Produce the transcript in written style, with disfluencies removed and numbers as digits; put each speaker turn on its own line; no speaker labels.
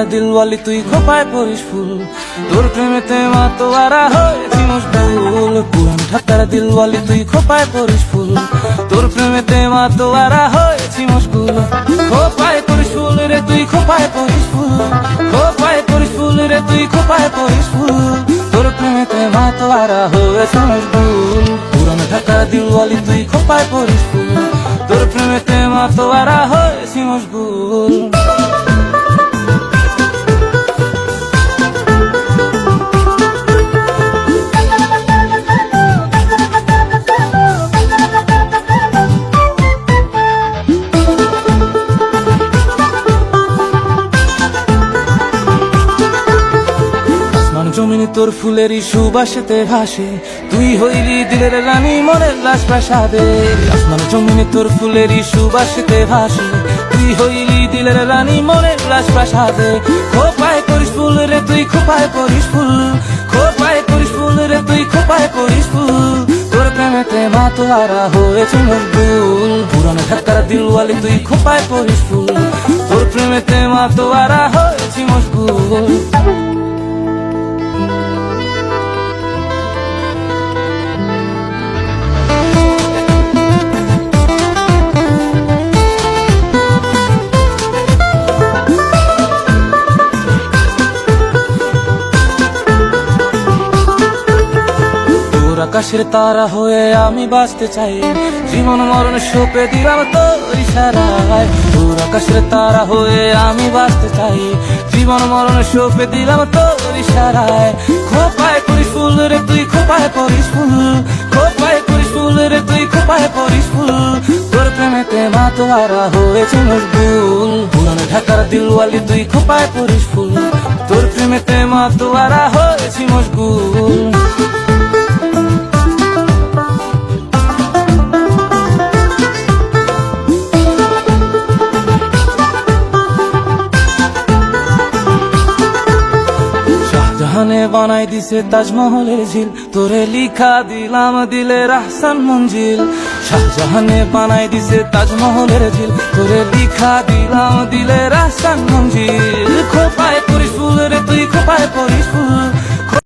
ঠাক্কারা দিলওয়ালি তুই খোপায় পরিস ফুল, তোর প্রেমেতে মাতোয়ারা হয়েছি মশগুল। পুরান ঠাক্কারা দিলওয়ালি তুই খোপায় পরিস ফুল, তোর প্রেমেতে মাতোয়ারা হয়েছি মশগুল। খোপায় পরিস ফুল রে তুই খোপায় পরিস ফুল, খোপায় পরিস ফুল রে তুই খোপায় পরিস ফুল, তোর প্রেমেতে মাতোয়ারা হয়েছি মশগুল। পুরান ঠাক্কারা দিলওয়ালি তুই খোপায় পরিস ফুল, তোর প্রেমেতে মাতোয়ারা হয়েছি মশগুল। জমিনে তোর ফুলেরই সুবাসেতে ভাসে, তুই হইলি দিলের রানী মনের লাশ প্রাসাদে। আসমান জমিনে তোর ফুলেরই সুবাসেতে ভাসে, তুই হইলি দিলের রানী মনের লাশ প্রাসাদে। খোপায় করিস ফুল রে তুই খোপায় করিস ফুল, খোপায় করিস ফুল রে তুই খোপায় করিস ফুল, তোর প্রেমেতে মাতোয়ারা হয়েছে মশগুল। পুরানো ঠাক্কারা দিলওয়ালি তুই খোপায় করিস ফুল, তোর প্রেমেতে মাতোয়ারা হয়েছি মশগুল। আকাশের তারা হয়ে আমি বাঁচতে চাই, জীবন মরণ সঁপে দিলাম তোর ইশারায়। তোর আকাশের তারা হয়ে আমি বাঁচতে চাই, জীবন মরণ সঁপে দিলাম তোর ইশারায়। খোপায় করিস ফুল রে তুই খোপায় করিস ফুল, খোপায় করিস ফুল রে তুই খোপায় করিস ফুল, তোর প্রেমেতে মাতোয়ারা হয়েছে মশগুল। পুরানো ঢাকার দিলওয়ালি তুই খোপায় করিস ফুল, তোর প্রেমেতে মাতোয়ারা হয়েছি মশগুল। জাহানে বানাই দিছে তাজমহলের ঝিল, তোরে লিখা দিলাম দিলের আহসান মঞ্জিল। শাহজাহানে বানাই দিছে তাজমহলের ঝিল, তোরে লিখা দিলাম দিলের আহসান মঞ্জিল। খোপায় করিস ফুল রে তুই খোপায় করিস ফুল,